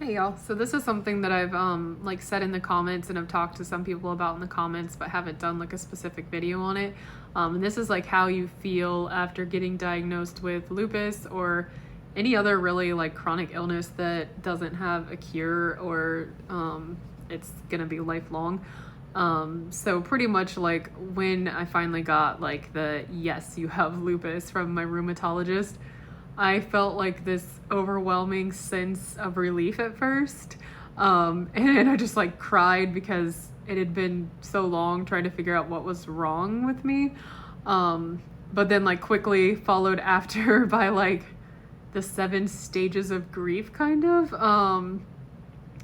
Hey y'all. So this is something that I've like said in the comments and I've talked to some people about in the comments, but haven't done like a specific video on it. And this is like how you feel after getting diagnosed with lupus or any other really like chronic illness that doesn't have a cure or it's gonna be lifelong. So pretty much like when I finally got like the yes, you have lupus from my rheumatologist, I felt like this overwhelming sense of relief at first. And I just like cried because it had been so long trying to figure out what was wrong with me. But then like quickly followed after by like the 7 stages of grief kind of.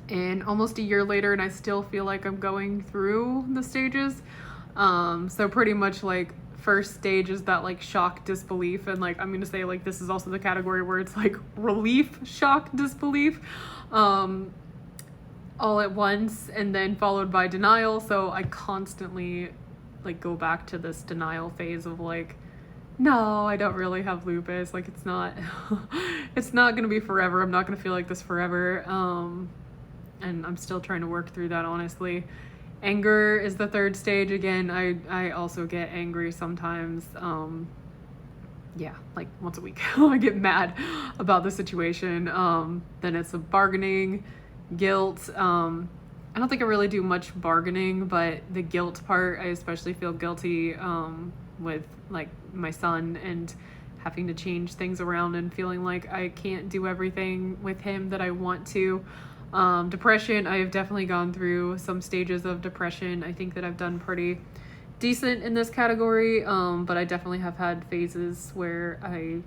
And almost a year later, and I still feel like I'm going through the stages. So pretty much like first stage is that like shock disbelief, and like I'm gonna say like this is also the category where it's like relief shock disbelief all at once, and then followed by denial. So I constantly like go back to this denial phase of like, no, I don't really have lupus, like it's not it's not gonna be forever, I'm not gonna feel like this forever. And I'm still trying to work through that, honestly. Anger is the third stage. Again, I also get angry sometimes. Yeah, like once a week. I get mad about the situation. Then it's a bargaining, guilt. I don't think I really do much bargaining, but the guilt part, I especially feel guilty with like my son and having to change things around and feeling like I can't do everything with him that I want to. Depression, I have definitely gone through some stages of depression. I think that I've done pretty decent in this category, but I definitely have had phases where I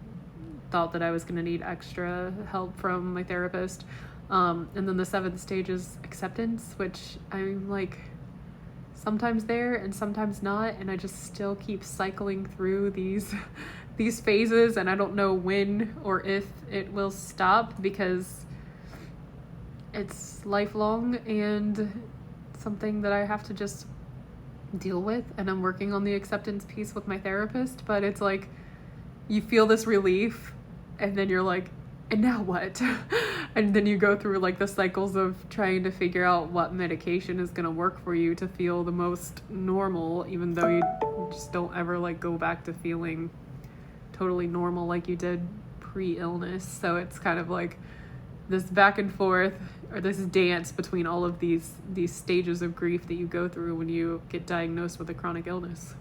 thought that I was going to need extra help from my therapist. And then the 7th stage is acceptance, which I'm like sometimes there and sometimes not, and I just still keep cycling through these these phases, and I don't know when or if it will stop because it's lifelong and something that I have to just deal with. And I'm working on the acceptance piece with my therapist, but it's like you feel this relief and then you're like, and now what? And then you go through like the cycles of trying to figure out what medication is going to work for you to feel the most normal, even though you just don't ever like go back to feeling totally normal like you did pre-illness. So it's kind of like this back and forth, or this dance between all of these stages of grief that you go through when you get diagnosed with a chronic illness.